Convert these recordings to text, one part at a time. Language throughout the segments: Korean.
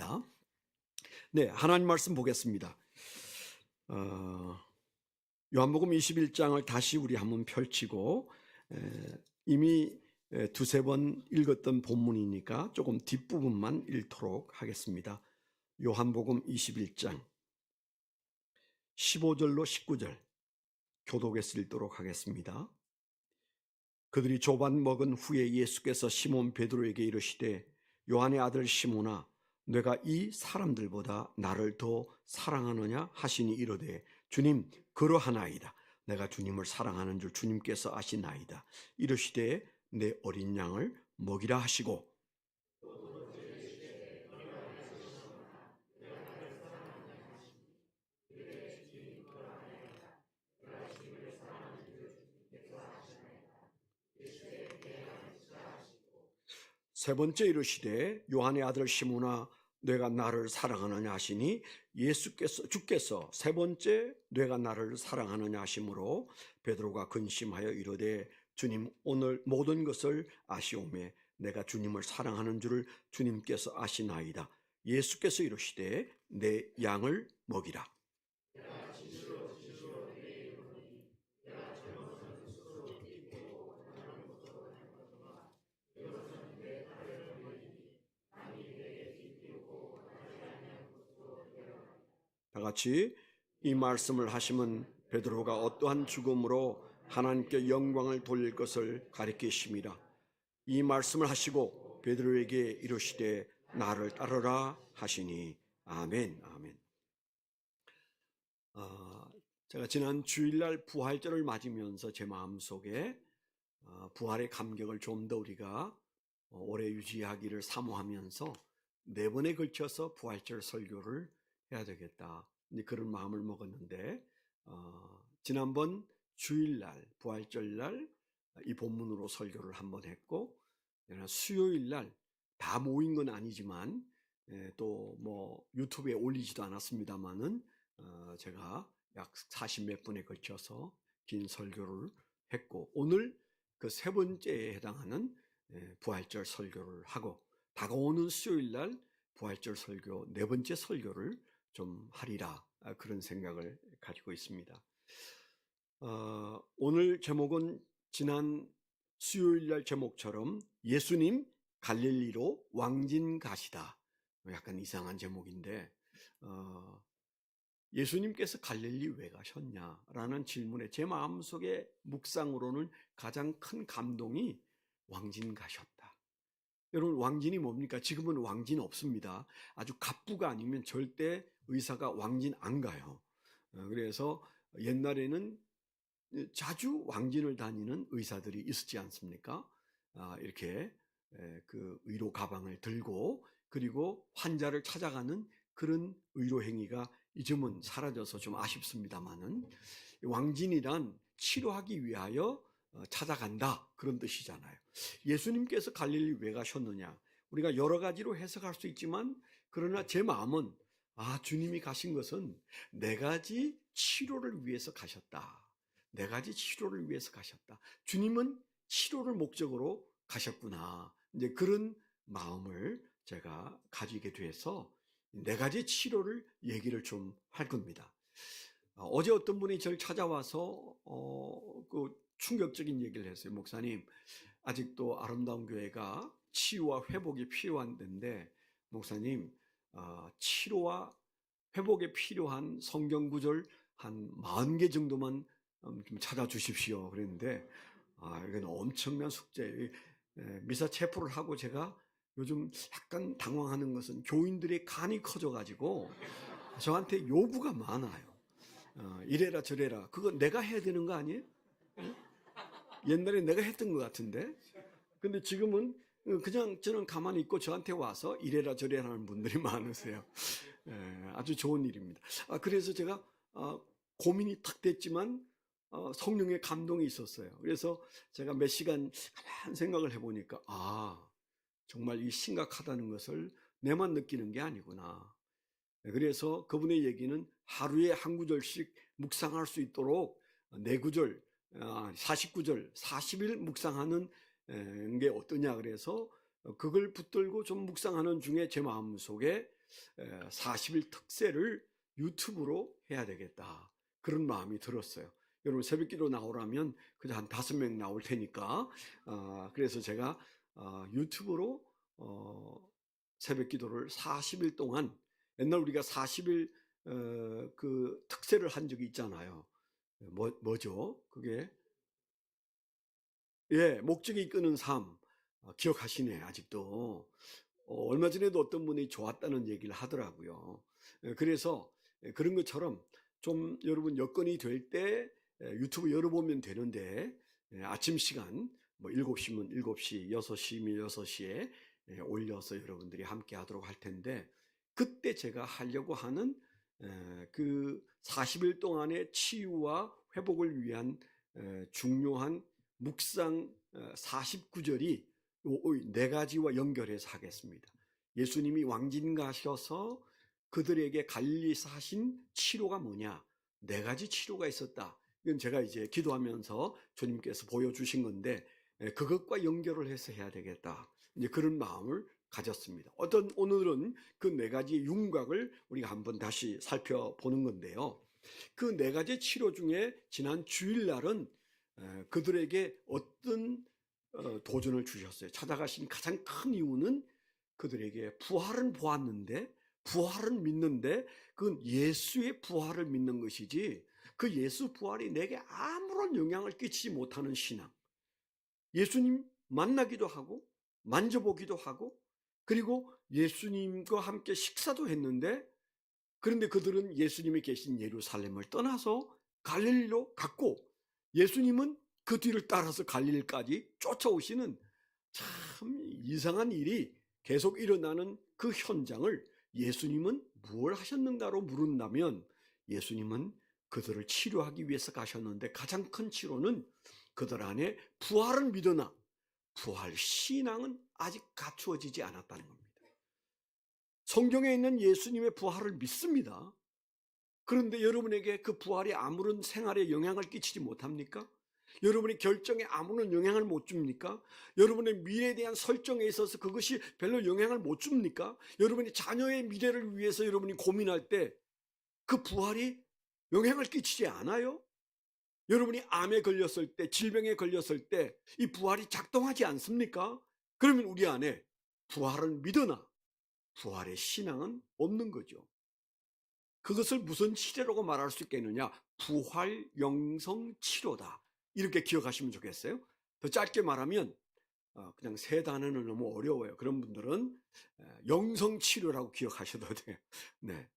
감사합니다. 네, 하나님 말씀 보겠습니다. 요한복음 21장을 다시 우리 한번 펼치고 이미 두세 번 읽었던 본문이니까 조금 뒷부분만 읽도록 하겠습니다. 요한복음 21장 15절로 19절 교독에서 읽도록 하겠습니다. 그들이 조반 먹은 후에 예수께서 시몬 베드로에게 이르시되 요한의 아들 시몬아 내가 이 사람들보다 나를 더 사랑하느냐 하시니 이르되 주님 그러하나이다. 내가 주님을 사랑하는 줄 주님께서 아시나이다. 이르시되 내 어린 양을 먹이라 하시고 세 번째 이르시되 요한의 아들 시몬아 내가 나를 사랑하느냐 하시니 주께서 세 번째 내가 나를 사랑하느냐 하심으로 베드로가 근심하여 이르되 주님 오늘 모든 것을 아시오매 내가 주님을 사랑하는 줄을 주님께서 아시나이다. 예수께서 이르시되 내 양을 먹이라. 다 같이 이 말씀을 하시면 베드로가 어떠한 죽음으로 하나님께 영광을 돌릴 것을 가리키심이라. 이 말씀을 하시고 베드로에게 이르시되 나를 따르라 하시니 아멘. 아멘. 제가 지난 주일날 부활절을 맞으면서 제 마음속에 부활의 감격을 좀 더 우리가 오래 유지하기를 사모하면서 4번에 걸쳐서 부활절 설교를 해야 되겠다. 그런 마음을 먹었는데 지난번 주일날 부활절날 이 본문으로 설교를 한번 했고 수요일날 다 모인 건 아니지만 또 뭐 유튜브에 올리지도 않았습니다만은 제가 약 40몇 분에 걸쳐서 긴 설교를 했고 오늘 그 세 번째에 해당하는 부활절 설교를 하고 다가오는 수요일날 부활절 설교 4번째 설교를 좀 하리라 그런 생각을 가지고 있습니다. 오늘 제목은 지난 수요일날 제목처럼 예수님 갈릴리로 왕진 가시다. 약간 이상한 제목인데 예수님께서 갈릴리 왜 가셨냐라는 질문에 제 마음속에 묵상으로는 가장 큰 감동이 왕진 가셨다. 여러분 왕진이 뭡니까? 지금은 왕진 없습니다. 아주 갑부가 아니면 절대 의사가 왕진 안 가요. 그래서 옛날에는 자주 왕진을 다니는 의사들이 있었지 않습니까? 이렇게 그 의료 가방을 들고 그리고 환자를 찾아가는 그런 의료 행위가 요즘은 사라져서 좀 아쉽습니다만은 왕진이란 치료하기 위하여 찾아간다 그런 뜻이잖아요. 예수님께서 갈릴리 왜 가셨느냐? 우리가 여러 가지로 해석할 수 있지만 그러나 제 마음은 주님이 가신 것은 4가지 치료를 위해서 가셨다. 4가지 치료를 위해서 가셨다. 주님은 치료를 목적으로 가셨구나. 이제 그런 마음을 제가 가지게 돼서 4가지 치료를 얘기를 좀 할 겁니다. 어제 어떤 분이 저를 찾아와서 그 충격적인 얘기를 했어요. 목사님, 아직도 아름다운 교회가 치유와 회복이 필요한 데인데 목사님, 치료와 회복에 필요한 성경 구절 한 40개 정도만 좀 찾아주십시오. 그랬는데 이건 엄청난 숙제예요. 미사 체포를 하고 제가 요즘 약간 당황하는 것은 교인들의 간이 커져가지고 저한테 요구가 많아요. 이래라 저래라. 그거 내가 해야 되는 거 아니에요? 옛날에 내가 했던 것 같은데. 근데 지금은 그냥 저는 가만히 있고 저한테 와서 이래라 저래라 하는 분들이 많으세요. 아주 좋은 일입니다. 그래서 제가 고민이 탁 됐지만 성령의 감동이 있었어요. 그래서 제가 몇 시간 가만 생각을 해보니까 정말 이 심각하다는 것을 내만 느끼는 게 아니구나. 그래서 그분의 얘기는 하루에 한 구절씩 묵상할 수 있도록 4구절, 49절, 40일 묵상하는 게 어떠냐 그래서 그걸 붙들고 좀 묵상하는 중에 제 마음속에 40일 특세를 유튜브로 해야 되겠다. 그런 마음이 들었어요. 여러분 새벽기도 나오라면 그저 한 5명 나올 테니까 그래서 제가 유튜브로 새벽기도를 40일 동안 옛날 우리가 40일 그 특세를 한 적이 있잖아요. 뭐죠? 그게 목적이 이끄는 삶 기억하시네 아직도. 얼마 전에도 어떤 분이 좋았다는 얘기를 하더라고요. 그래서 그런 것처럼 좀 여러분 여건이 될 때 유튜브 열어보면 되는데 아침 시간 뭐 7시면 7시, 6시면 6시에 올려서 여러분들이 함께 하도록 할 텐데 그때 제가 하려고 하는 그 40일 동안의 치유와 회복을 위한 중요한 묵상 49절이 이 4가지와 연결해서 하겠습니다. 예수님이 왕진 가셔서 그들에게 갈릴리에서 하신 치료가 뭐냐? 4가지 치료가 있었다. 이건 제가 이제 기도하면서 주님께서 보여주신 건데 그것과 연결을 해서 해야 되겠다. 이제 그런 마음을 가졌습니다. 오늘은 그 4가지 윤곽을 우리가 한번 다시 살펴보는 건데요. 그 4가지 치료 중에 지난 주일날은 그들에게 어떤 도전을 주셨어요. 찾아가신 가장 큰 이유는 그들에게 부활은 보았는데 부활은 믿는데 그건 예수의 부활을 믿는 것이지 그 예수 부활이 내게 아무런 영향을 끼치지 못하는 신앙. 예수님 만나기도 하고 만져보기도 하고 그리고 예수님과 함께 식사도 했는데 그런데 그들은 예수님이 계신 예루살렘을 떠나서 갈릴리로 갔고 예수님은 그 뒤를 따라서 갈릴리까지 쫓아오시는 참 이상한 일이 계속 일어나는 그 현장을 예수님은 무엇을 하셨는가로 물은다면 예수님은 그들을 치료하기 위해서 가셨는데 가장 큰 치료는 그들 안에 부활은 믿으나 부활 신앙은 아직 갖추어지지 않았다는 겁니다. 성경에 있는 예수님의 부활을 믿습니다. 그런데 여러분에게 그 부활이 아무런 생활에 영향을 끼치지 못합니까? 여러분의 결정에 아무런 영향을 못 줍니까? 여러분의 미래에 대한 설정에 있어서 그것이 별로 영향을 못 줍니까? 여러분의 자녀의 미래를 위해서 여러분이 고민할 때 그 부활이 영향을 끼치지 않아요? 여러분이 암에 걸렸을 때, 질병에 걸렸을 때 이 부활이 작동하지 않습니까? 그러면 우리 안에 부활은 믿으나 부활의 신앙은 없는 거죠. 그것을 무슨 치료라고 말할 수 있겠느냐? 부활 영성 치료다. 이렇게 기억하시면 좋겠어요. 더 짧게 말하면 그냥 3단어는 너무 어려워요. 그런 분들은 영성 치료라고 기억하셔도 돼요. 네,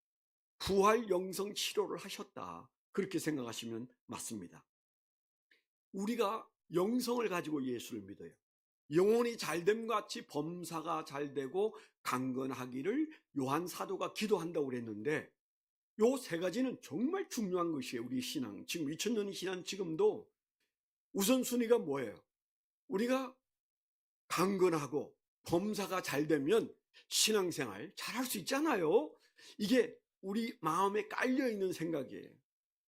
부활 영성 치료를 하셨다. 그렇게 생각하시면 맞습니다. 우리가 영성을 가지고 예수를 믿어요. 영혼이 잘됨 같이 범사가 잘되고 강건하기를 요한 사도가 기도한다고 그랬는데 요 3가지는 정말 중요한 것이에요. 우리 신앙. 지금 2000년이 지난 지금도 우선순위가 뭐예요? 우리가 강건하고 범사가 잘 되면 신앙생활 잘할 수 있잖아요. 이게 우리 마음에 깔려있는 생각이에요.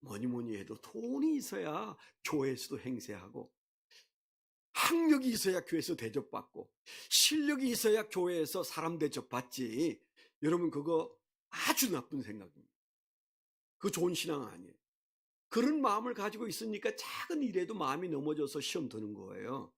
뭐니 해도 돈이 있어야 교회에서도 행세하고 학력이 있어야 교회에서 대접받고 실력이 있어야 교회에서 사람 대접받지. 여러분 그거 아주 나쁜 생각입니다. 그거 좋은 신앙 아니에요. 그런 마음을 가지고 있으니까 작은 일에도 마음이 넘어져서 시험 드는 거예요.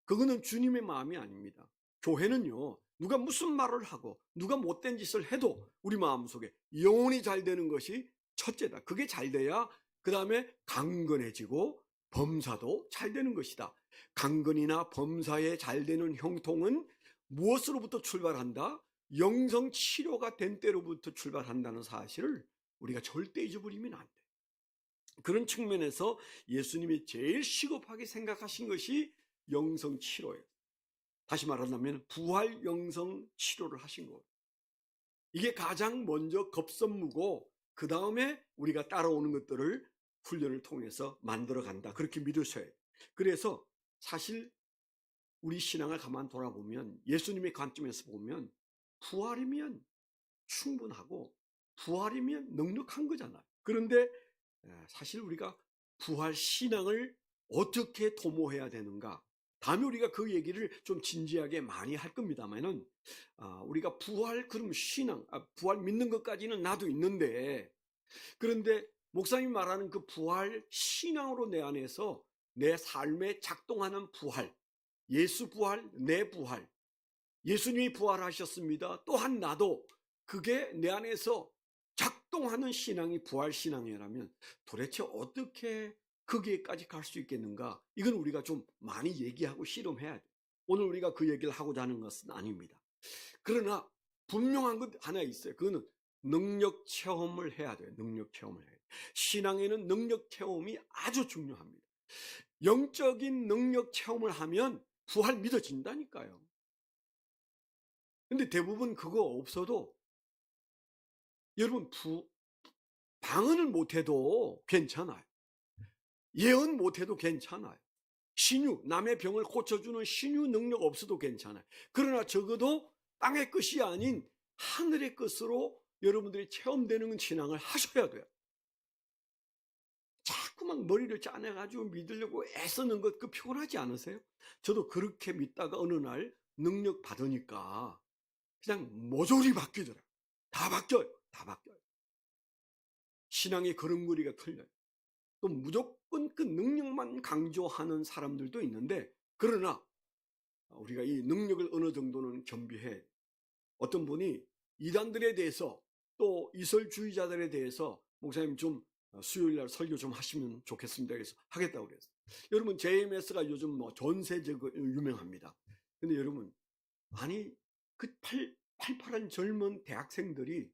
그거는 주님의 마음이 아닙니다. 교회는요, 누가 무슨 말을 하고 누가 못된 짓을 해도 우리 마음속에 영혼이 잘 되는 것이 첫째다. 그게 잘 돼야 그 다음에 강건해지고 범사도 잘 되는 것이다. 강건이나 범사에 잘 되는 형통은 무엇으로부터 출발한다? 영성 치료가 된 때로부터 출발한다는 사실을 우리가 절대 잊어버리면 안 돼. 그런 측면에서 예수님이 제일 시급하게 생각하신 것이 영성 치료예요. 다시 말한다면 부활 영성 치료를 하신 거예요. 이게 가장 먼저 급선무고 그 다음에 우리가 따라오는 것들을 훈련을 통해서 만들어간다. 그렇게 믿으셔야 해요. 그래서 사실 우리 신앙을 가만 돌아보면 예수님의 관점에서 보면 부활이면 충분하고 부활이면 넉넉한 거잖아요. 그런데 사실 우리가 부활 신앙을 어떻게 도모해야 되는가? 다음에 우리가 그 얘기를 좀 진지하게 많이 할 겁니다만은, 우리가 부활, 그럼 신앙, 부활 믿는 것까지는 나도 있는데, 그런데 목사님이 말하는 그 부활 신앙으로 내 안에서 내 삶에 작동하는 부활, 예수 부활, 내 부활, 예수님이 부활하셨습니다. 또한 나도 그게 내 안에서 작동하는 신앙이 부활 신앙이라면 도대체 어떻게 거기에까지 갈 수 있겠는가? 이건 우리가 좀 많이 얘기하고 실험해야 돼. 오늘 우리가 그 얘기를 하고자 하는 것은 아닙니다. 그러나 분명한 것 하나 있어요. 그거는 능력 체험을 해야 돼요. 능력 체험을 해야 돼요. 신앙에는 능력 체험이 아주 중요합니다. 영적인 능력 체험을 하면 부활 믿어진다니까요. 근데 대부분 그거 없어도 여러분 방언을 못해도 괜찮아요. 예언 못해도 괜찮아요. 신유, 남의 병을 고쳐주는 신유 능력 없어도 괜찮아요. 그러나 적어도 땅의 것이 아닌 하늘의 것으로 여러분들이 체험되는 신앙을 하셔야 돼요. 자꾸만 머리를 짜내가지고 믿으려고 애쓰는 것, 그 피곤하지 않으세요? 저도 그렇게 믿다가 어느 날 능력 받으니까 그냥 모조리 바뀌더라고요. 다 바뀌어요. 다 바뀌어요. 신앙의 걸음걸이가 틀려요. 또 무조건 그 능력만 강조하는 사람들도 있는데, 그러나 우리가 이 능력을 어느 정도는 겸비해. 어떤 분이 이단들에 대해서 또 이설주의자들에 대해서 목사님 좀 수요일날 설교 좀 하시면 좋겠습니다. 그래서 하겠다고 그랬어요. 여러분 JMS가 요즘 뭐 전세적으로 유명합니다. 근데 여러분, 아니 그 팔팔한 젊은 대학생들이,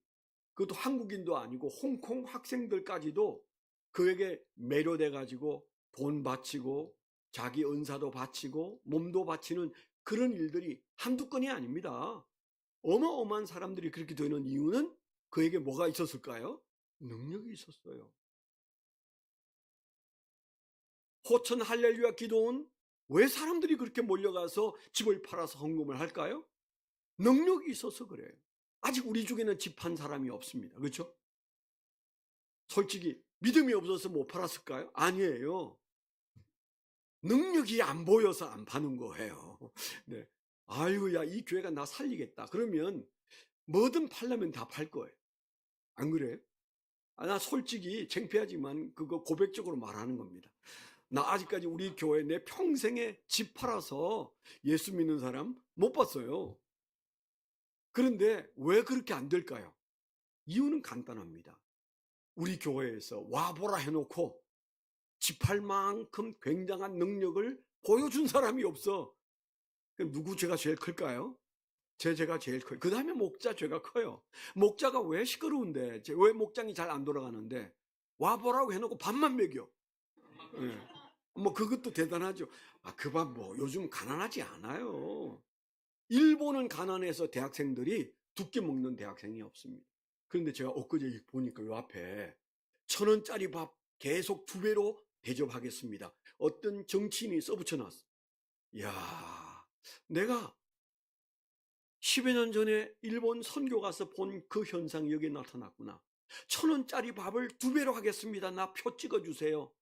그것도 한국인도 아니고 홍콩 학생들까지도 그에게 매료돼 가지고 돈 바치고 자기 은사도 바치고 몸도 바치는 그런 일들이 한두 건이 아닙니다. 어마어마한 사람들이 그렇게 되는 이유는 그에게 뭐가 있었을까요? 능력이 있었어요. 호천 할렐루야 기도원, 왜 사람들이 그렇게 몰려가서 집을 팔아서 헌금을 할까요? 능력이 있어서 그래요. 아직 우리 중에는 집 판 사람이 없습니다. 그렇죠? 솔직히 믿음이 없어서 못 팔았을까요? 아니에요. 능력이 안 보여서 안 파는 거예요. 네. 아유, 야, 이 교회가 나 살리겠다. 그러면 뭐든 팔려면 다 팔 거예요. 안 그래요? 나 솔직히 창피하지만 그거 고백적으로 말하는 겁니다. 나 아직까지 우리 교회 내 평생에 집 팔아서 예수 믿는 사람 못 봤어요. 그런데 왜 그렇게 안 될까요? 이유는 간단합니다. 우리 교회에서 와보라 해놓고 집할 만큼 굉장한 능력을 보여준 사람이 없어. 누구 죄가 제일 클까요? 제 죄가 제일 커요. 그 다음에 목자 죄가 커요. 목자가 왜 시끄러운데, 왜 목장이 잘 안 돌아가는데, 와보라고 해놓고 밥만 먹여. 네. 뭐 그것도 대단하죠. 그 밥 뭐 요즘 가난하지 않아요. 일본은 가난해서 대학생들이 두 끼 먹는 대학생이 없습니다. 그런데 제가 엊그제 보니까 요 앞에 1,000원짜리 밥 계속 2배로 대접하겠습니다. 어떤 정치인이 써붙여놨어. 이야, 내가 10여 년 전에 일본 선교 가서 본 그 현상이 여기 나타났구나. 1,000원짜리 밥을 2배로 하겠습니다. 나 표 찍어주세요.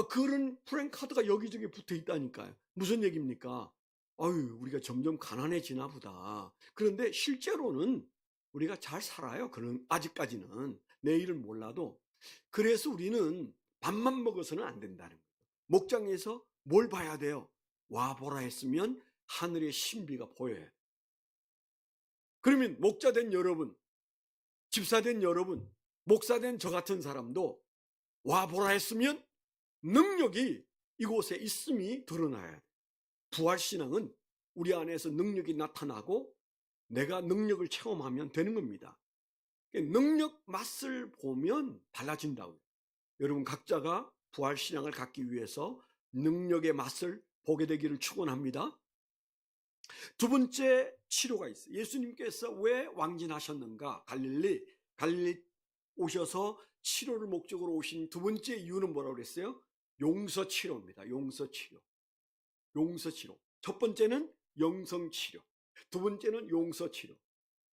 그런 프랭카드가 여기저기 붙어 있다니까요. 무슨 얘기입니까? 아유, 우리가 점점 가난해지나 보다. 그런데 실제로는 우리가 잘 살아요. 그런, 아직까지는. 내일은 몰라도. 그래서 우리는 밥만 먹어서는 안 된다는 거예요. 목장에서 뭘 봐야 돼요? 와보라 했으면 하늘의 신비가 보여요. 그러면 목자 된 여러분, 집사 된 여러분, 목사 된 저 같은 사람도 와보라 했으면 능력이 이곳에 있음이 드러나야 돼. 부활신앙은 우리 안에서 능력이 나타나고 내가 능력을 체험하면 되는 겁니다. 능력 맛을 보면 달라진다고요. 여러분 각자가 부활신앙을 갖기 위해서 능력의 맛을 보게 되기를 축원합니다. 두 번째 치료가 있어요. 예수님께서 왜 왕진하셨는가? 갈릴리 오셔서 치료를 목적으로 오신 두 번째 이유는 뭐라고 그랬어요? 용서치료입니다. 용서치료. 첫 번째는 영성치료, 두 번째는 용서치료.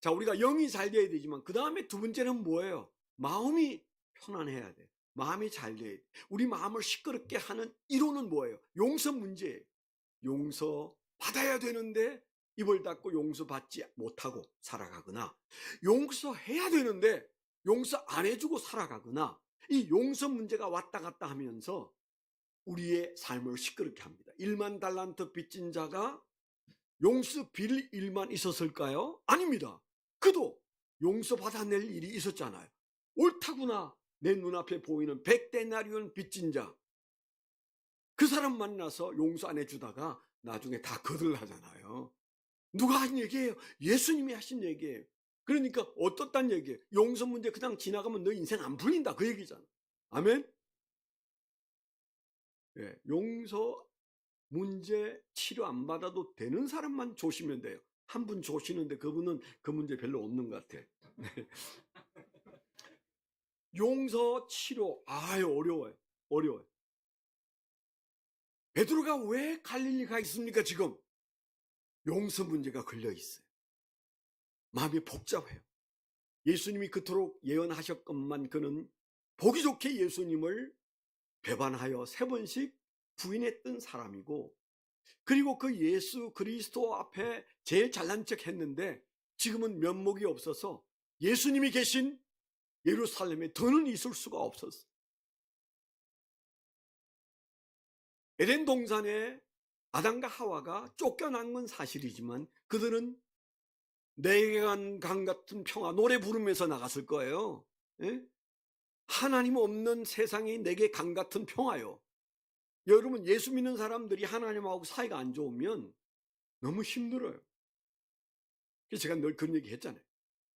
자, 우리가 영이 잘 돼야 되지만 그 다음에 두 번째는 뭐예요? 마음이 편안해야 돼. 마음이 잘 돼야 돼. 우리 마음을 시끄럽게 하는 이론은 뭐예요? 용서 문제예요. 용서받아야 되는데 입을 닫고 용서받지 못하고 살아가거나, 용서해야 되는데 용서 안 해주고 살아가거나, 이 용서 문제가 왔다 갔다 하면서 우리의 삶을 시끄럽게 합니다. 1만 달란트 빚진 자가 용서 빌 일만 있었을까요? 아닙니다. 그도 용서받아낼 일이 있었잖아요. 옳다구나. 내 눈앞에 보이는 100데나리온 빚진 자, 그 사람 만나서 용서 안 해주다가 나중에 다 거들하잖아요. 누가 한 얘기예요? 예수님이 하신 얘기예요. 그러니까 어떻단 얘기예요? 용서 문제 그냥 지나가면 너 인생 안 풀린다, 그 얘기잖아. 아멘? 예, 용서 문제 치료 안 받아도 되는 사람만 조시면 돼요. 한 분 조시는데 그분은 그 문제 별로 없는 것 같아. 네. 용서 치료, 어려워요. 어려워요. 베드로가 왜 갈릴리 가 있습니까? 지금 용서 문제가 걸려 있어요. 마음이 복잡해요. 예수님이 그토록 예언하셨건만 그는 보기 좋게 예수님을 배반하여 3번씩 부인했던 사람이고, 그리고 그 예수 그리스도 앞에 제일 잘난 척 했는데 지금은 면목이 없어서 예수님이 계신 예루살렘에 더는 있을 수가 없었어요. 에덴 동산에 아담과 하와가 쫓겨난 건 사실이지만 그들은 내게 간 강 같은 평화 노래 부르면서 나갔을 거예요. 예? 하나님 없는 세상이 내게 강 같은 평화요. 여러분, 예수 믿는 사람들이 하나님하고 사이가 안 좋으면 너무 힘들어요. 그래서 제가 늘 그런 얘기 했잖아요.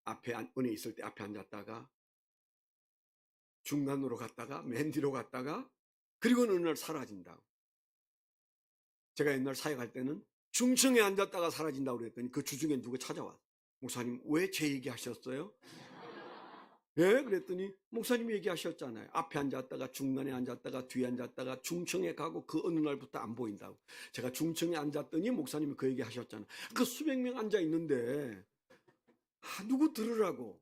앞에 은혜 있을 때 앞에 앉았다가 중간으로 갔다가 맨 뒤로 갔다가 그리고는 어느 날 사라진다고. 제가 옛날 사역할 때는 중층에 앉았다가 사라진다고 그랬더니 그 주중에 누가 찾아와. 목사님 왜 제 얘기 하셨어요? 예, 그랬더니 목사님이 얘기하셨잖아요. 앞에 앉았다가 중간에 앉았다가 뒤에 앉았다가 중층에 가고 그 어느 날부터 안 보인다고. 제가 중층에 앉았더니 목사님이 그 얘기 하셨잖아요. 그 수백 명 앉아 있는데 누구 들으라고.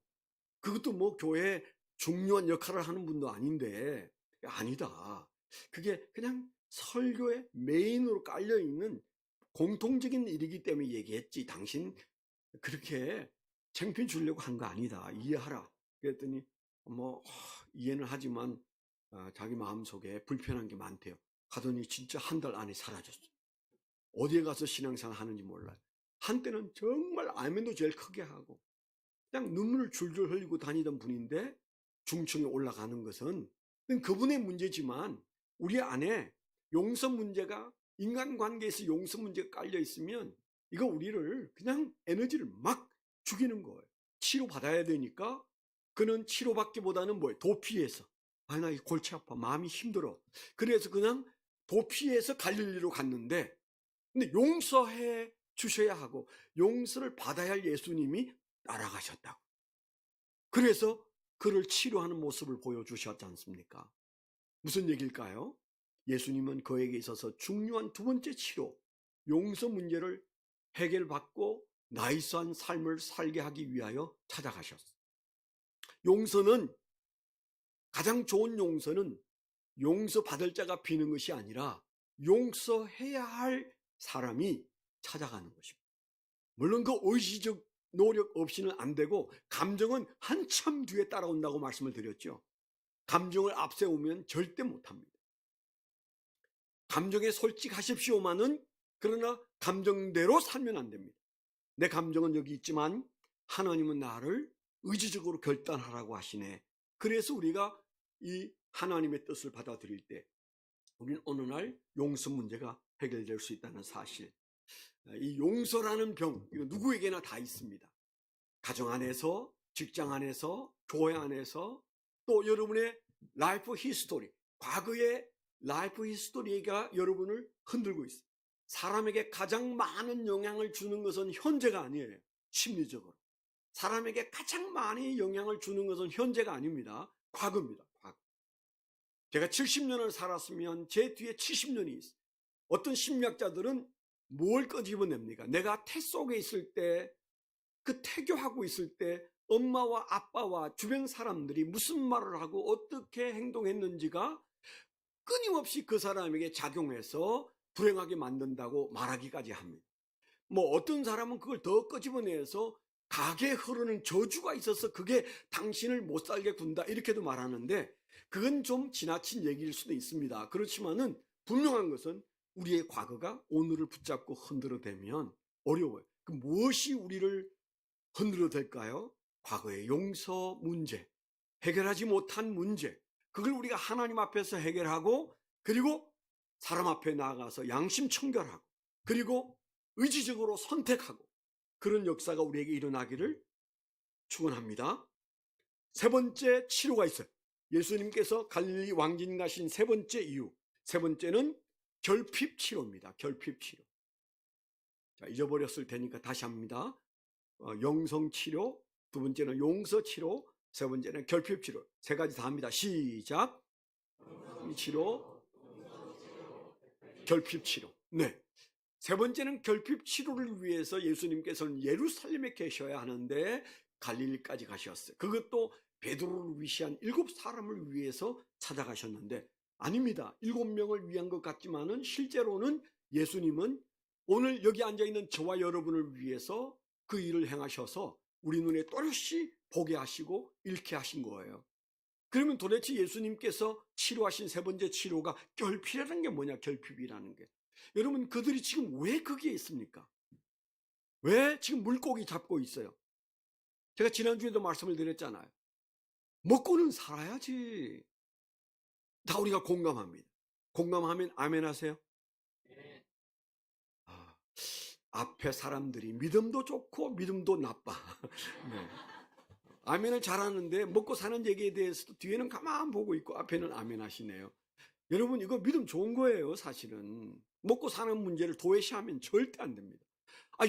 그것도 뭐 교회 중요한 역할을 하는 분도 아닌데. 아니다. 그게 그냥 설교의 메인으로 깔려있는 공통적인 일이기 때문에 얘기했지. 당신 그렇게 창피해 주려고 한 거 아니다. 이해하라. 그랬더니 이해는 하지만 자기 마음속에 불편한 게 많대요. 가더니 진짜 한 달 안에 사라졌어요. 어디에 가서 신앙생활 하는지 몰라요. 한때는 정말 아멘도 제일 크게 하고 그냥 눈물을 줄줄 흘리고 다니던 분인데 중층에 올라가는 것은 그분의 문제지만 우리 안에 용서 문제가, 인간관계에서 용서 문제가 깔려 있으면 이거 우리를 그냥 에너지를 막 죽이는 거예요. 치료받아야 되니까 그는 치료받기보다는 도피해서 나 이 골치 아파, 마음이 힘들어. 그래서 그냥 도피해서 갈릴리로 갔는데, 근데 용서해 주셔야 하고 용서를 받아야 할 예수님이 날아가셨다고. 그래서 그를 치료하는 모습을 보여주셨지 않습니까? 무슨 얘기일까요? 예수님은 그에게 있어서 중요한 두 번째 치료, 용서 문제를 해결받고 나이스한 삶을 살게 하기 위하여 찾아가셨어요. 용서는, 가장 좋은 용서는 용서받을 자가 비는 것이 아니라 용서해야 할 사람이 찾아가는 것입니다. 물론 그 의지적 노력 없이는 안 되고 감정은 한참 뒤에 따라온다고 말씀을 드렸죠. 감정을 앞세우면 절대 못합니다. 감정에 솔직하십시오만은, 그러나 감정대로 살면 안 됩니다. 내 감정은 여기 있지만 하나님은 나를 의지적으로 결단하라고 하시네. 그래서 우리가 이 하나님의 뜻을 받아들일 때 우리는 어느 날 용서 문제가 해결될 수 있다는 사실. 이 용서라는 병, 이거 누구에게나 다 있습니다. 가정 안에서, 직장 안에서, 교회 안에서, 또 여러분의 라이프 히스토리, 과거의 라이프 히스토리가 여러분을 흔들고 있어요. 사람에게 가장 많은 영향을 주는 것은 현재가 아니에요. 심리적으로. 사람에게 가장 많이 영향을 주는 것은 현재가 아닙니다. 과거입니다. 과거. 제가 70년을 살았으면 제 뒤에 70년이 있어요. 어떤 심리학자들은 뭘 끄집어냅니까? 내가 태 속에 있을 때, 그 태교하고 있을 때 엄마와 아빠와 주변 사람들이 무슨 말을 하고 어떻게 행동했는지가 끊임없이 그 사람에게 작용해서 불행하게 만든다고 말하기까지 합니다. 뭐 어떤 사람은 그걸 더 끄집어내서 가게에 흐르는 저주가 있어서 그게 당신을 못 살게 군다 이렇게도 말하는데, 그건 좀 지나친 얘기일 수도 있습니다. 그렇지만은 분명한 것은 우리의 과거가 오늘을 붙잡고 흔들어대면 어려워요. 그 무엇이 우리를 흔들어댈까요? 과거의 용서 문제, 해결하지 못한 문제, 그걸 우리가 하나님 앞에서 해결하고, 그리고 사람 앞에 나아가서 양심 청결하고, 그리고 의지적으로 선택하고, 그런 역사가 우리에게 일어나기를 축원합니다. 세 번째 치료가 있어요. 예수님께서 갈릴리 왕진 가신 세 번째 이유, 세 번째는 결핍 치료입니다. 결핍 치료. 자, 잊어버렸을 테니까 다시 합니다. 영성 치료, 두 번째는 용서 치료, 세 번째는 결핍 치료. 세 가지 다 합니다. 시작. 치료, 결핍 치료. 네. 세 번째는 결핍 치료를 위해서 예수님께서는 예루살렘에 계셔야 하는데 갈릴리까지 가셨어요. 그것도 베드로를 위시한 7사람을 위해서 찾아가셨는데 아닙니다. 7명을 위한 것 같지만은 실제로는 예수님은 오늘 여기 앉아있는 저와 여러분을 위해서 그 일을 행하셔서 우리 눈에 또렷이 보게 하시고 잃게 하신 거예요. 그러면 도대체 예수님께서 치료하신 세 번째 치료가 결핍이라는 게 뭐냐? 결핍이라는 게. 여러분, 그들이 지금 왜 거기에 있습니까? 왜 지금 물고기 잡고 있어요? 제가 지난주에도 말씀을 드렸잖아요. 먹고는 살아야지. 다 우리가 공감합니다. 공감하면 아멘 하세요. 앞에 사람들이 믿음도 좋고 믿음도 나빠. 네. 아멘을 잘하는데 먹고 사는 얘기에 대해서도 뒤에는 가만 보고 있고 앞에는 아멘 하시네요. 여러분, 이거 믿음 좋은 거예요. 사실은 먹고 사는 문제를 도외시하면 절대 안 됩니다.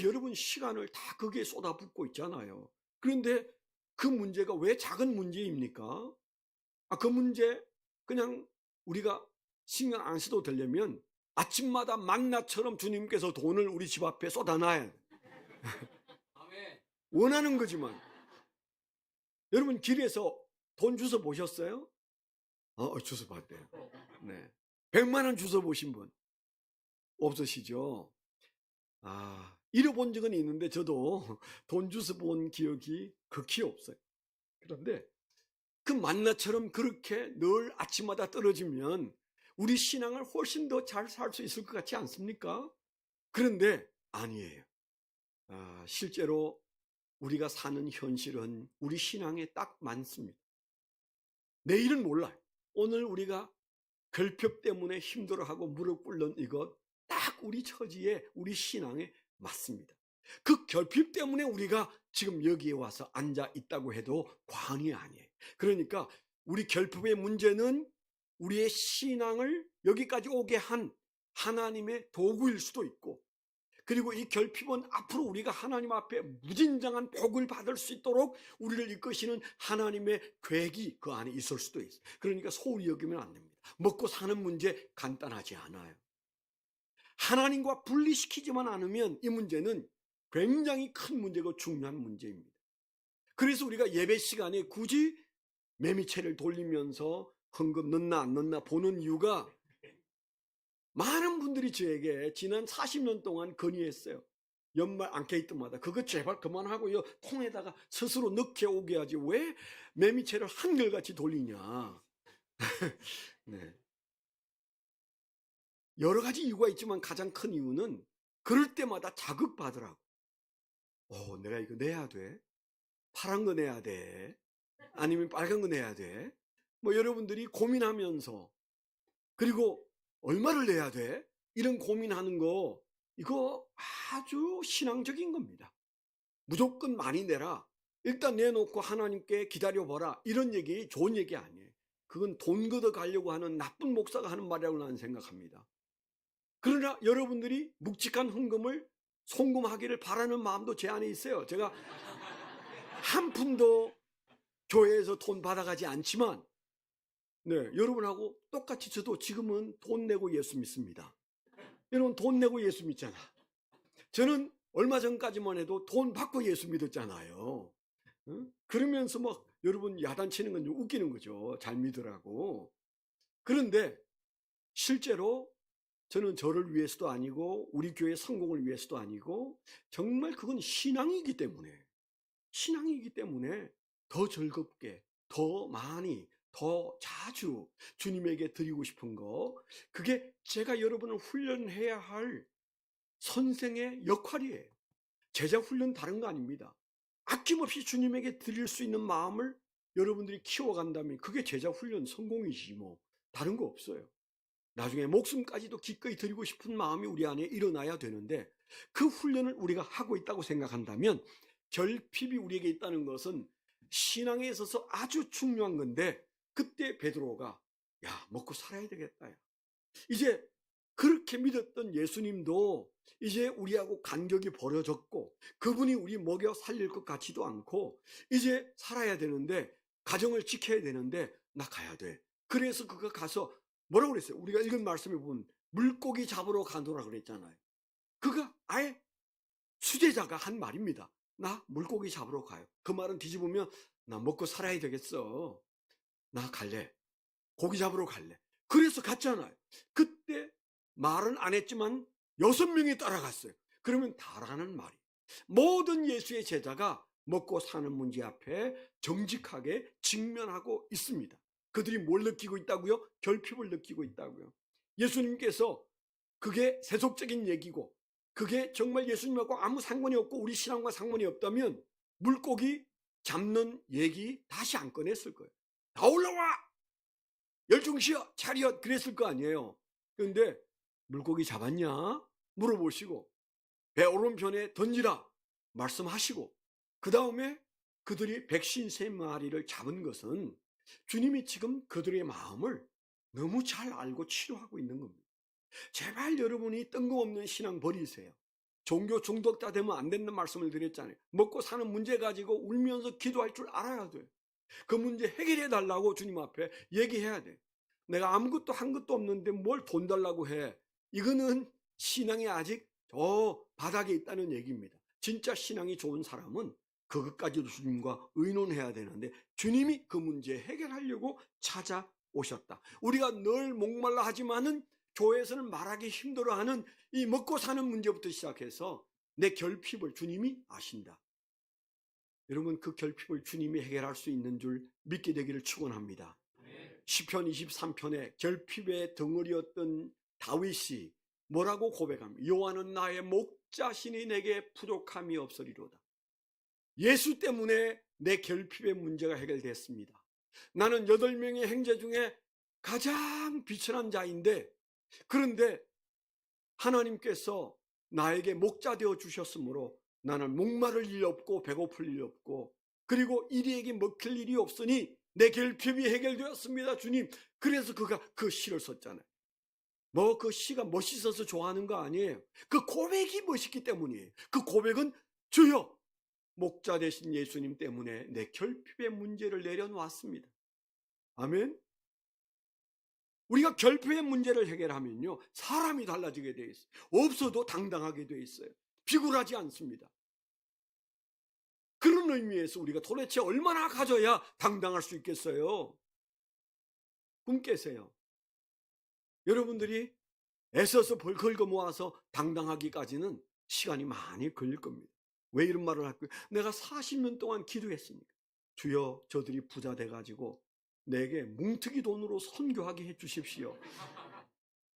여러분 시간을 다 거기에 쏟아붓고 있잖아요. 그런데 그 문제가 왜 작은 문제입니까? 그 문제 그냥 우리가 신경 안 써도 되려면 아침마다 만나처럼 주님께서 돈을 우리 집 앞에 쏟아놔야 돼. 원하는 거지만. 여러분 길에서 돈 주워 보셨어요? 주워 봤대요. 네. 100만 원 주워 보신 분 없으시죠? 잃어본 적은 있는데 저도 돈 주워 본 기억이 극히 없어요. 그런데 그 만나처럼 그렇게 늘 아침마다 떨어지면 우리 신앙을 훨씬 더 잘 살 수 있을 것 같지 않습니까? 그런데 아니에요. 실제로 우리가 사는 현실은 우리 신앙에 딱 맞습니다. 내일은 몰라요. 오늘 우리가 결핍 때문에 힘들어하고 무릎 꿇는 이것 딱 우리 처지에 우리 신앙에 맞습니다. 그 결핍 때문에 우리가 지금 여기에 와서 앉아 있다고 해도 과언이 아니에요. 그러니까 우리 결핍의 문제는 우리의 신앙을 여기까지 오게 한 하나님의 도구일 수도 있고, 그리고 이 결핍은 앞으로 우리가 하나님 앞에 무진장한 복을 받을 수 있도록 우리를 이끄시는 하나님의 계획이 그 안에 있을 수도 있어요. 그러니까 소홀히 여기면 안 됩니다. 먹고 사는 문제 간단하지 않아요. 하나님과 분리시키지만 않으면 이 문제는 굉장히 큰 문제고 중요한 문제입니다. 그래서 우리가 예배 시간에 굳이 매미채를 돌리면서 헌금 넣나 안 넣나 보는 이유가, 많은 분들이 저에게 지난 40년 동안 건의했어요. 연말 안케이트 마다 그거 제발 그만하고요, 통에다가 스스로 넣게 오게 하지 왜 매미채를 한결같이 돌리냐. 네. 여러 가지 이유가 있지만 가장 큰 이유는 그럴 때마다 자극받으라고. 내가 이거 내야 돼? 파란 거 내야 돼? 아니면 빨간 거 내야 돼? 여러분들이 고민하면서, 그리고 얼마를 내야 돼? 이런 고민하는 거, 이거 아주 신앙적인 겁니다. 무조건 많이 내라. 일단 내놓고 하나님께 기다려봐라. 이런 얘기 좋은 얘기 아니에요. 그건 돈 걷어 가려고 하는 나쁜 목사가 하는 말이라고 나는 생각합니다. 그러나 여러분들이 묵직한 헌금을 송금하기를 바라는 마음도 제 안에 있어요. 제가 한 푼도 교회에서 돈 받아가지 않지만, 네, 여러분하고 똑같이 저도 지금은 돈 내고 예수 믿습니다. 여러분 돈 내고 예수 믿잖아. 저는 얼마 전까지만 해도 돈 받고 예수 믿었잖아요. 그러면서 막 여러분 야단치는 건 좀 웃기는 거죠. 잘 믿으라고. 그런데 실제로 저는 저를 위해서도 아니고 우리 교회 성공을 위해서도 아니고 정말 그건 신앙이기 때문에 더 즐겁게, 더 많이, 더 자주 주님에게 드리고 싶은 거, 그게 제가 여러분을 훈련해야 할 선생의 역할이에요. 제자 훈련 다른 거 아닙니다. 아낌없이 주님에게 드릴 수 있는 마음을 여러분들이 키워간다면 그게 제자 훈련 성공이지 뭐 다른 거 없어요. 나중에 목숨까지도 기꺼이 드리고 싶은 마음이 우리 안에 일어나야 되는데 그 훈련을 우리가 하고 있다고 생각한다면 결핍이 우리에게 있다는 것은 신앙에 있어서 아주 중요한 건데 그때 베드로가 야 먹고 살아야 되겠다. 이제 그렇게 믿었던 예수님도 이제 우리하고 간격이 벌어졌고 그분이 우리 먹여 살릴 것 같지도 않고 이제 살아야 되는데 가정을 지켜야 되는데 나 가야 돼. 그래서 그가 가서 뭐라고 그랬어요? 우리가 읽은 말씀에 보면 물고기 잡으러 가노라 그랬잖아요. 그가 아예 수제자가 한 말입니다. 나 물고기 잡으러 가요. 그 말은 뒤집으면 나 먹고 살아야 되겠어. 나 갈래. 고기 잡으러 갈래. 그래서 갔잖아요. 그때 말은 안 했지만 6명이 따라갔어요. 그러면 다라는 말이 모든 예수의 제자가 먹고 사는 문제 앞에 정직하게 직면하고 있습니다. 그들이 뭘 느끼고 있다고요? 결핍을 느끼고 있다고요. 예수님께서 그게 세속적인 얘기고 그게 정말 예수님하고 아무 상관이 없고 우리 신앙과 상관이 없다면 물고기 잡는 얘기 다시 안 꺼냈을 거예요. 다 올라와! 열중시여 차리엇 그랬을 거 아니에요. 그런데 물고기 잡았냐? 물어보시고 배 오른편에 던지라 말씀하시고 그 다음에 그들이 153마리를 잡은 것은 주님이 지금 그들의 마음을 너무 잘 알고 치료하고 있는 겁니다. 제발 여러분이 뜬금없는 신앙 버리세요. 종교 중독자 되면 안 된다는 말씀을 드렸잖아요. 먹고 사는 문제 가지고 울면서 기도할 줄 알아야 돼요. 그 문제 해결해 달라고 주님 앞에 얘기해야 돼. 내가 아무것도 한 것도 없는데 뭘 돈 달라고 해. 이거는 신앙이 아직 저 바닥에 있다는 얘기입니다. 진짜 신앙이 좋은 사람은 그것까지도 주님과 의논해야 되는데 주님이 그 문제 해결하려고 찾아오셨다. 우리가 늘 목말라 하지만은 교회에서는 말하기 힘들어하는 이 먹고 사는 문제부터 시작해서 내 결핍을 주님이 아신다. 여러분 그 결핍을 주님이 해결할 수 있는 줄 믿게 되기를 축원합니다. 시편 23편에 결핍의 덩어리였던 다윗이 뭐라고 고백합니까? 여호와는 나의 목자시니 내게 부족함이 없으리로다. 예수 때문에 내 결핍의 문제가 해결됐습니다. 나는 8명의 형제 중에 가장 비천한 자인데 그런데 하나님께서 나에게 목자 되어 주셨으므로 나는 목마를 일 없고 배고플 일 없고 그리고 이리에게 먹힐 일이 없으니 내 결핍이 해결되었습니다 주님. 그래서 그가 그 시를 썼잖아요. 뭐 그 시가 멋있어서 좋아하는 거 아니에요. 그 고백이 멋있기 때문이에요. 그 고백은 주여 목자 되신 예수님 때문에 내 결핍의 문제를 내려놓았습니다. 아멘. 우리가 결핍의 문제를 해결하면요 사람이 달라지게 돼 있어요. 없어도 당당하게 돼 있어요. 비굴하지 않습니다. 그런 의미에서 우리가 도대체 얼마나 가져야 당당할 수 있겠어요? 꿈 깨세요. 여러분들이 애써서 벌 긁어 모아서 당당하기까지는 시간이 많이 걸릴 겁니다. 왜 이런 말을 할까요? 내가 40년 동안 기도했으니까. 주여 저들이 부자 돼가지고 내게 뭉툭이 돈으로 선교하게 해주십시오.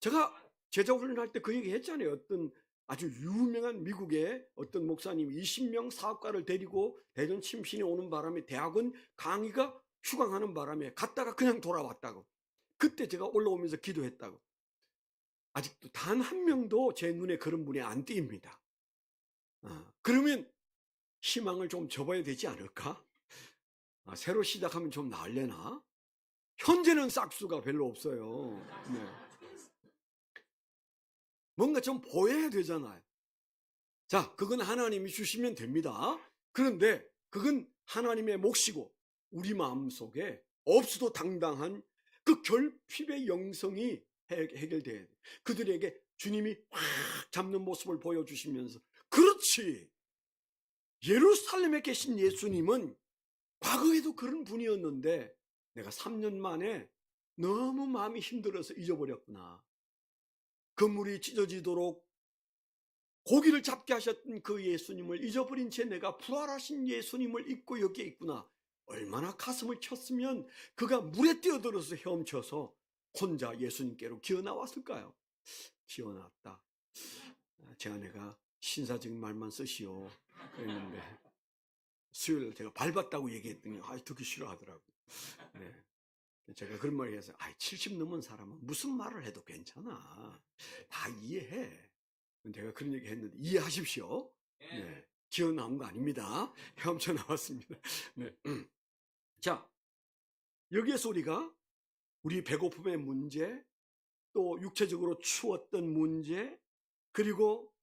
제가 제자 훈련할 때 그 얘기 했잖아요. 어떤 아주 유명한 미국의 어떤 목사님이 20명 사업가를 데리고 대전 침신에 오는 바람에 대학원 강의가 휴강하는 바람에 갔다가 그냥 돌아왔다고. 그때 제가 올라오면서 기도했다고. 아직도 단 한 명도 제 눈에 그런 분이 안 띄입니다. 그러면 희망을 좀 접어야 되지 않을까? 새로 시작하면 좀 나으려나? 현재는 싹수가 별로 없어요. 네. 뭔가 좀 보여야 되잖아요. 자, 그건 하나님이 주시면 됩니다. 그런데 그건 하나님의 몫이고 우리 마음속에 없어도 당당한 그 결핍의 영성이 해결돼야 돼. 그들에게 주님이 확 잡는 모습을 보여주시면서 그렇지. 예루살렘에 계신 예수님은 과거에도 그런 분이었는데 내가 3년 만에 너무 마음이 힘들어서 잊어버렸구나. 그물이 찢어지도록 고기를 잡게 하셨던 그 예수님을 잊어버린 채 내가 부활하신 예수님을 잊고 여기에 있구나. 얼마나 가슴을 쳤으면 그가 물에 뛰어들어서 헤엄쳐서 혼자 예수님께로 기어나왔을까요? 기어나왔다. 제 아내가 신사적인 말만 쓰시오 그랬는데 수요일 제가 밟았다고 얘기했더니 듣기 싫어하더라고요. 네. 제가 그런 말을 해서 70 넘은 사람은 무슨 말을 해도 괜찮아. 다 이해해. 제가 그런 얘기 했는데 이해하십시오. 네. 기어 나온 거 아닙니다. 헤엄쳐 나왔습니다. 네. 자, 여기에서 우리가 우리 배고픔의 문제, 또 육체적으로 추웠던 문제, 그리고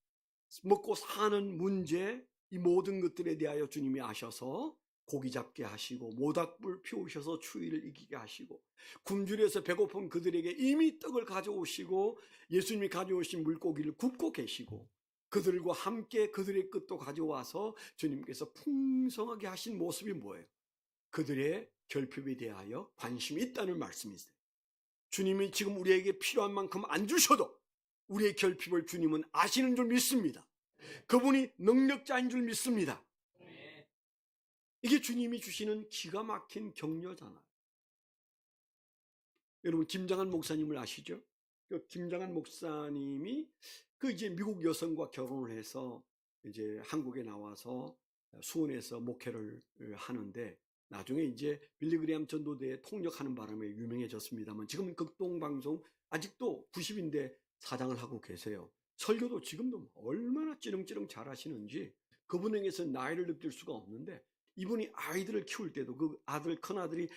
먹고 사는 문제, 이 모든 것들에 대하여 주님이 아셔서 고기 잡게 하시고 모닥불 피우셔서 추위를 이기게 하시고 굶주려서 배고픈 그들에게 이미 떡을 가져오시고 예수님이 가져오신 물고기를 굽고 계시고 그들과 함께 그들의 끝도 가져와서 주님께서 풍성하게 하신 모습이 뭐예요? 그들의 결핍에 대하여 관심이 있다는 말씀이세요. 주님이 지금 우리에게 필요한 만큼 안 주셔도 우리의 결핍을 주님은 아시는 줄 믿습니다. 그분이 능력자인 줄 믿습니다. 이게 주님이 주시는 기가 막힌 격려잖아요. 여러분 김장한 목사님을 아시죠? 그 김장한 목사님이 이제 미국 여성과 결혼을 해서 이제 한국에 나와서 수원에서 목회를 하는데 나중에 이제 빌리그레암 전도대에 통역하는 바람에 유명해졌습니다만 지금 극동방송 아직도 90인데 사장을 하고 계세요. 설교도 지금도 얼마나 찌릉찌릉 잘하시는지 그분에게서 나이를 느낄 수가 없는데 이분이 아이들을 키울 때도 그 아들 큰아들이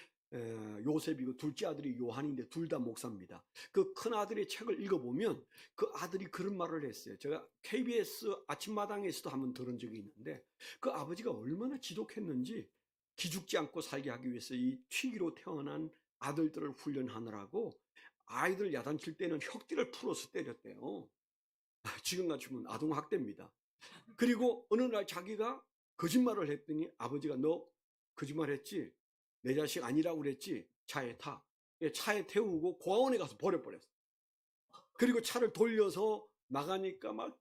요셉이고 둘째 아들이 요한인데 둘 다 목사입니다. 그 큰아들의 책을 읽어보면 그 아들이 그런 말을 했어요. 제가 KBS 아침마당에서도 한번 들은 적이 있는데 그 아버지가 얼마나 지독했는지 기죽지 않고 살게 하기 위해서 이 튀기로 태어난 아들들을 훈련하느라고 아이들 야단칠 때는 혁띠를 풀어서 때렸대요. 지금 같으면 아동학대입니다. 그리고 어느 날 자기가 거짓말을 했더니 아버지가 너 거짓말했지? 내 자식 아니라고 그랬지? 차에 타. 차에 태우고 고아원에 가서 버려버렸어. 그리고 차를 돌려서 나가니까 막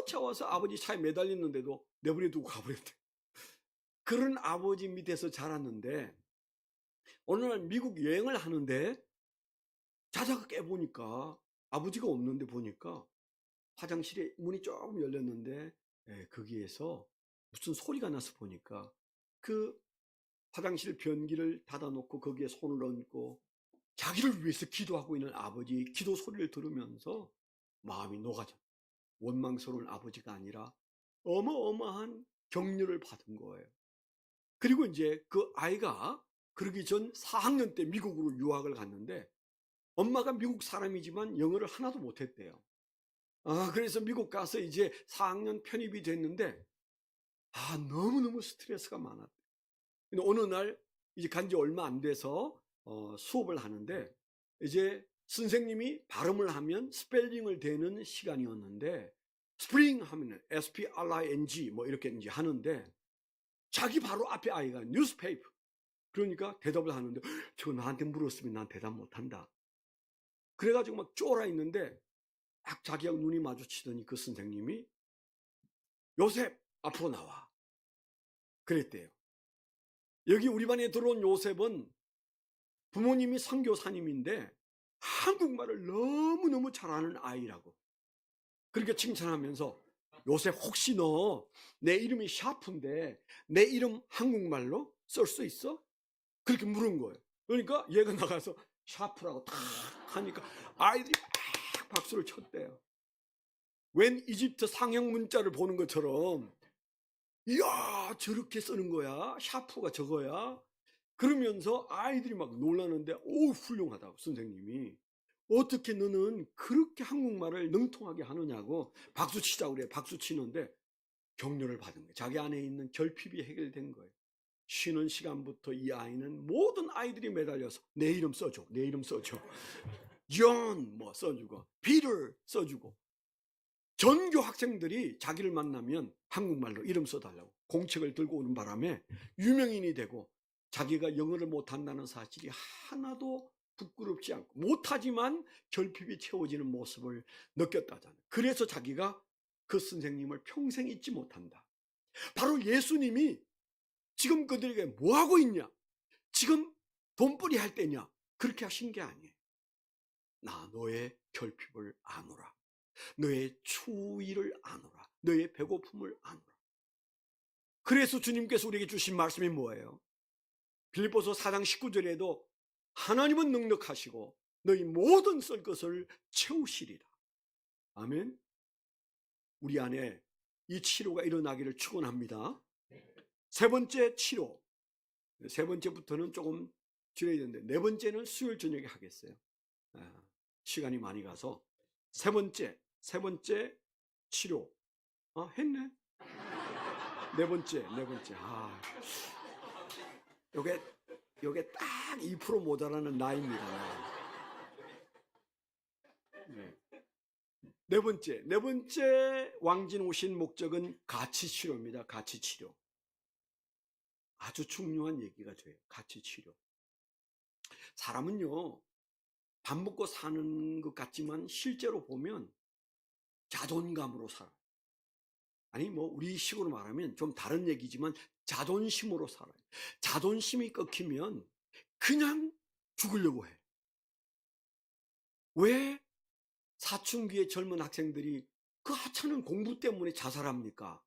쫓아와서 아버지 차에 매달렸는데도 내버려 두고 가버렸대. 그런 아버지 밑에서 자랐는데 어느 날 미국 여행을 하는데 자다가 깨보니까 아버지가 없는데 보니까 화장실에 문이 조금 열렸는데 거기에서 무슨 소리가 나서 보니까 그 화장실 변기를 닫아놓고 거기에 손을 얹고 자기를 위해서 기도하고 있는 아버지 기도 소리를 들으면서 마음이 녹아져. 원망스러운 아버지가 아니라 어마어마한 격려를 받은 거예요. 그리고 이제 그 아이가 그러기 전 4학년 때 미국으로 유학을 갔는데 엄마가 미국 사람이지만 영어를 하나도 못했대요. 그래서 미국 가서 이제 4학년 편입이 됐는데 너무너무 스트레스가 많았대. 근데 어느 날 이제 간지 얼마 안 돼서 수업을 하는데 이제 선생님이 발음을 하면 스펠링을 대는 시간이었는데 스프링 하면 SPRING 뭐 이렇게 이제 하는데 자기 바로 앞에 아이가 뉴스페이퍼 그러니까 대답을 하는데 저거 나한테 물었으면 난 대답 못한다. 그래가지고 막 쫄아 있는데 딱 자기하고 눈이 마주치더니 그 선생님이 요셉 앞으로 나와 그랬대요. 여기 우리 반에 들어온 요셉은 부모님이 선교사님인데 한국말을 너무너무 잘하는 아이라고 그렇게 칭찬하면서 요셉 혹시 너 내 이름이 샤프인데 내 이름 한국말로 쓸 수 있어? 그렇게 물은 거예요. 그러니까 얘가 나가서 샤프라고 탁 하니까 아이들이 막 박수를 쳤대요. 웬 이집트 상형 문자를 보는 것처럼 이야 저렇게 쓰는 거야? 샤프가 저거야? 그러면서 아이들이 막 놀라는데 오 훌륭하다고 선생님이 어떻게 너는 그렇게 한국말을 능통하게 하느냐고 박수치자고 그래. 박수치는데 격려를 받은 거예요. 자기 안에 있는 결핍이 해결된 거예요. 쉬는 시간부터 이 아이는 모든 아이들이 매달려서 내 이름 써줘. 내 이름 써줘. 존 뭐 써주고 피터 써주고 전교 학생들이 자기를 만나면 한국말로 이름 써달라고 공책을 들고 오는 바람에 유명인이 되고 자기가 영어를 못한다는 사실이 하나도 부끄럽지 않고 못하지만 결핍이 채워지는 모습을 느꼈다잖아요. 그래서 자기가 그 선생님을 평생 잊지 못한다. 바로 예수님이 지금 그들에게 뭐하고 있냐? 지금 돈벌이 할 때냐? 그렇게 하신 게 아니에요. 나 너의 결핍을 아노라. 너의 추위를 아노라. 너의 배고픔을 아노라. 그래서 주님께서 우리에게 주신 말씀이 뭐예요? 빌립보서 4장 19절에도 하나님은 능력하시고 너희 모든 쓸 것을 채우시리라. 아멘. 우리 안에 이 치료가 일어나기를 축원합니다. 세 번째 치료. 세 번째부터는 조금 줄여야 되는데 네 번째는 수요일 저녁에 하겠어요. 시간이 많이 가서 세 번째 치료. 했네. 네 번째. 요게 딱 2% 모자라는 나이입니다. 네 번째 왕진 오신 목적은 가치 치료입니다. 가치 치료. 아주 중요한 얘기가 돼요. 가치 치료. 사람은요, 밥 먹고 사는 것 같지만 실제로 보면 자존감으로 살아요. 아니 우리 식으로 말하면 좀 다른 얘기지만 자존심으로 살아요. 자존심이 꺾이면 그냥 죽으려고 해. 왜 사춘기의 젊은 학생들이 그 하찮은 공부 때문에 자살합니까?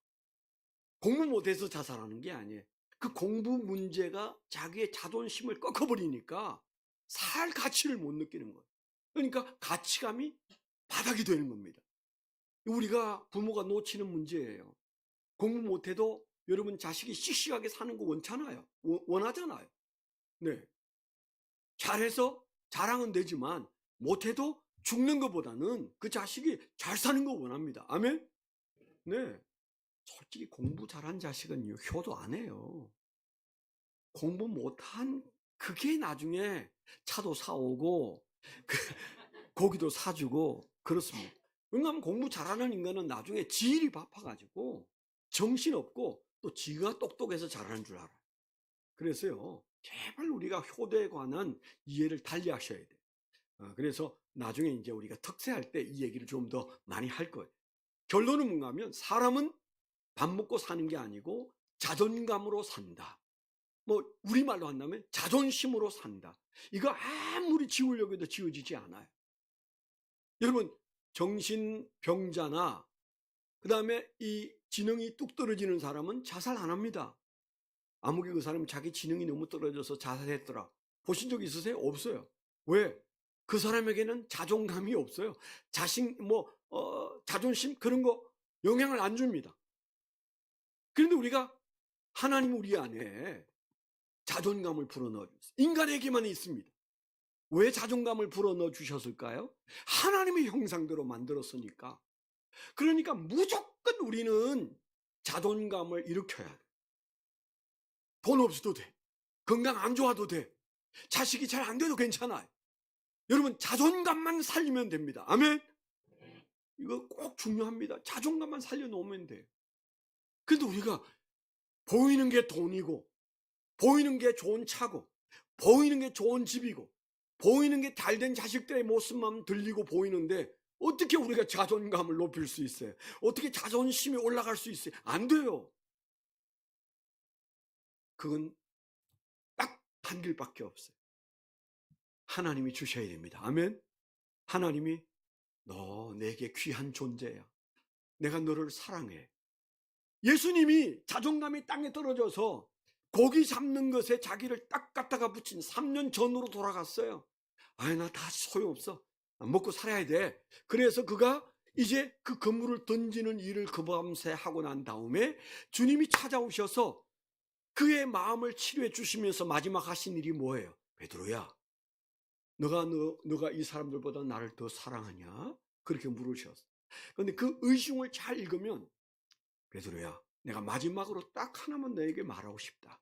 공부 못해서 자살하는 게 아니에요. 그 공부 문제가 자기의 자존심을 꺾어버리니까 살 가치를 못 느끼는 거예요. 그러니까 가치감이 바닥이 되는 겁니다. 우리가 부모가 놓치는 문제예요. 공부 못해도 여러분 자식이 씩씩하게 사는 거 원하잖아요. 네. 잘해서 자랑은 되지만 못해도 죽는 것보다는 그 자식이 잘 사는 거 원합니다. 아멘? 네. 솔직히 공부 잘한 자식은 효도 안 해요. 공부 못한 그게 나중에 차도 사오고 고기도 사주고 그렇습니다. 왜냐하면 공부 잘하는 인간은 나중에 지일이 바빠가지고 정신없고 또 지가 똑똑해서 잘하는 줄 알아요. 그래서요, 제발 우리가 효도에 관한 이해를 달리 하셔야 돼요. 그래서 나중에 이제 우리가 특세할 때 이 얘기를 좀 더 많이 할 거예요. 결론은 뭔가 하면 사람은 밥 먹고 사는 게 아니고 자존감으로 산다. 우리말로 한다면 자존심으로 산다. 이거 아무리 지우려고 해도 지워지지 않아요. 여러분, 정신병자나 그 다음에 이 지능이 뚝 떨어지는 사람은 자살 안 합니다. 아무개 그 사람은 자기 지능이 너무 떨어져서 자살했더라. 보신 적 있으세요? 없어요. 왜? 그 사람에게는 자존감이 없어요. 자존심 그런 거 영향을 안 줍니다. 그런데 하나님 우리 안에 자존감을 불어넣어 주셨어요. 인간에게만 있습니다. 왜 자존감을 불어넣어 주셨을까요? 하나님의 형상대로 만들었으니까. 그러니까 무조건 우리는 자존감을 일으켜야 돼. 돈 없어도 돼. 건강 안 좋아도 돼. 자식이 잘 안 돼도 괜찮아요. 여러분, 자존감만 살리면 됩니다. 아멘? 이거 꼭 중요합니다. 자존감만 살려놓으면 돼요. 근데 우리가 보이는 게 돈이고, 보이는 게 좋은 차고, 보이는 게 좋은 집이고, 보이는 게 잘된 자식들의 모습만 들리고 보이는데 어떻게 우리가 자존감을 높일 수 있어요? 어떻게 자존심이 올라갈 수 있어요? 안 돼요. 그건 딱 한 길밖에 없어요. 하나님이 주셔야 됩니다. 아멘? 하나님이 너 내게 귀한 존재야. 내가 너를 사랑해. 예수님이 자존감이 땅에 떨어져서 고기 잡는 것에 자기를 딱 갖다가 붙인 3년 전으로 돌아갔어요. 나 다 소용없어. 먹고 살아야 돼. 그래서 그가 이제 그 그물을 던지는 일을 그 밤새 하고 난 다음에 주님이 찾아오셔서 그의 마음을 치료해 주시면서 마지막 하신 일이 뭐예요? 베드로야, 너가 이 사람들보다 나를 더 사랑하냐? 그렇게 물으셨어. 그런데 그 의중을 잘 읽으면 베드로야, 내가 마지막으로 딱 하나만 너에게 말하고 싶다.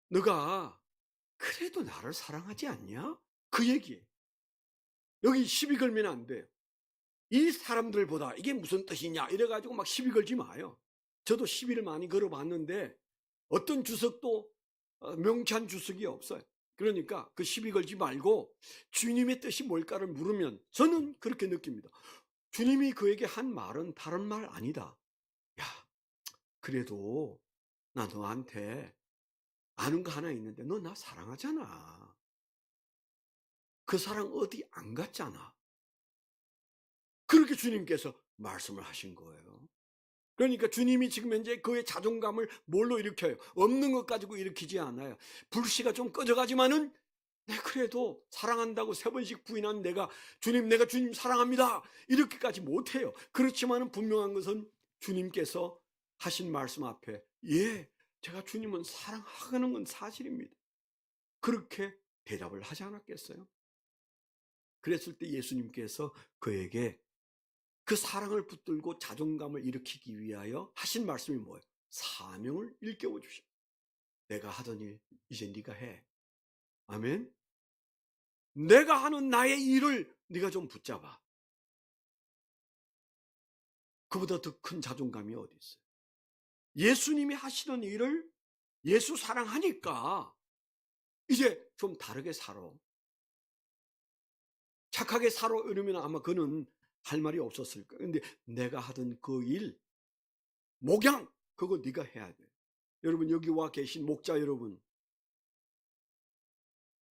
너가 그래도 나를 사랑하지 않냐? 그 얘기예요. 여기 시비 걸면 안 돼요. 이 사람들보다 이게 무슨 뜻이냐 이래가지고 막 시비 걸지 마요. 저도 시비를 많이 걸어봤는데 어떤 주석도 명쾌한 주석이 없어요. 그러니까 그 시비 걸지 말고 주님의 뜻이 뭘까를 물으면 저는 그렇게 느낍니다. 주님이 그에게 한 말은 다른 말 아니다. 야, 그래도 나 너한테 아는 거 하나 있는데 너 나 사랑하잖아. 그 사랑 어디 안 갔잖아. 그렇게 주님께서 말씀을 하신 거예요. 그러니까 주님이 지금 현재 그의 자존감을 뭘로 일으켜요? 없는 것 가지고 일으키지 않아요. 불씨가 좀 꺼져가지만은 그래도 사랑한다고 3번씩 부인한 내가 주님 사랑합니다 이렇게까지 못해요. 그렇지만은 분명한 것은 주님께서 하신 말씀 앞에 제가 주님은 사랑하는 건 사실입니다. 그렇게 대답을 하지 않았겠어요? 그랬을 때 예수님께서 그에게 그 사랑을 붙들고 자존감을 일으키기 위하여 하신 말씀이 뭐예요? 사명을 일깨워 주십니다. 내가 하던 일 이제 네가 해. 아멘. 내가 하는 나의 일을 네가 좀 붙잡아. 그보다 더 큰 자존감이 어디 있어요? 예수님이 하시는 일을 예수 사랑하니까 이제 좀 다르게 살아. 착하게 살아 이러면 아마 그는 할 말이 없었을 거예요. 근데 내가 하던 그 일, 목양 그거 네가 해야 돼. 여러분 여기 와 계신 목자 여러분,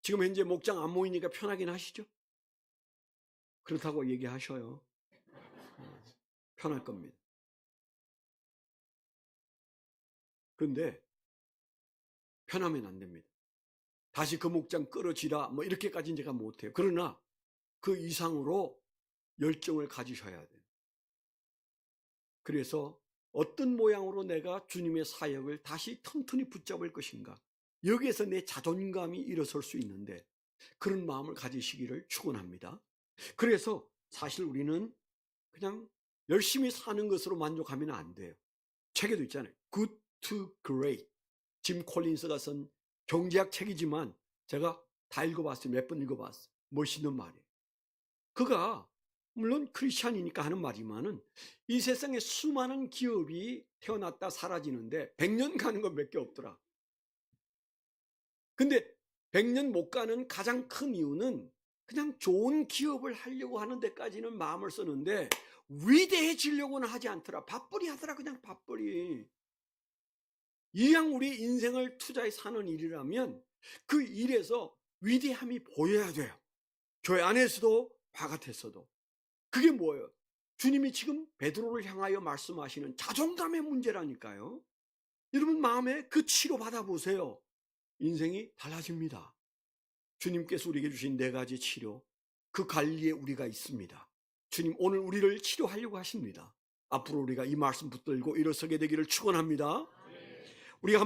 지금 현재 목장 안 모이니까 편하긴 하시죠? 그렇다고 얘기하셔요. 편할 겁니다. 그런데 편하면 안 됩니다. 다시 그 목장 끌어지라 뭐 이렇게까지는 제가 못해요. 그러나 그 이상으로 열정을 가지셔야 돼요. 그래서 어떤 모양으로 내가 주님의 사역을 다시 튼튼히 붙잡을 것인가, 여기에서 내 자존감이 일어설 수 있는데 그런 마음을 가지시기를 축원합니다. 그래서 사실 우리는 그냥 열심히 사는 것으로 만족하면 안 돼요. 책에도 있잖아요. Good to Great. 짐 콜린스가 쓴 경제학 책이지만 제가 다 읽어봤어요. 몇 번 읽어봤어요. 멋있는 말이에요. 그가 물론 크리스찬이니까 하는 말이지만은 이 세상에 수많은 기업이 태어났다 사라지는데 100년 가는 건 몇 개 없더라. 근데 100년 못 가는 가장 큰 이유는 그냥 좋은 기업을 하려고 하는 데까지는 마음을 쓰는데 위대해지려고는 하지 않더라. 밥벌이 하더라. 그냥 밥벌이. 이왕 우리 인생을 투자해 사는 일이라면 그 일에서 위대함이 보여야 돼요. 교회 안에서도 바깥에서도. 그게 뭐예요? 주님이 지금 베드로를 향하여 말씀하시는 자존감의 문제라니까요. 여러분 마음에 그 치료 받아보세요. 인생이 달라집니다. 주님께서 우리에게 주신 4가지 치료, 그 관리에 우리가 있습니다. 주님 오늘 우리를 치료하려고 하십니다. 앞으로 우리가 이 말씀 붙들고 일어서게 되기를 축원합니다. 우리가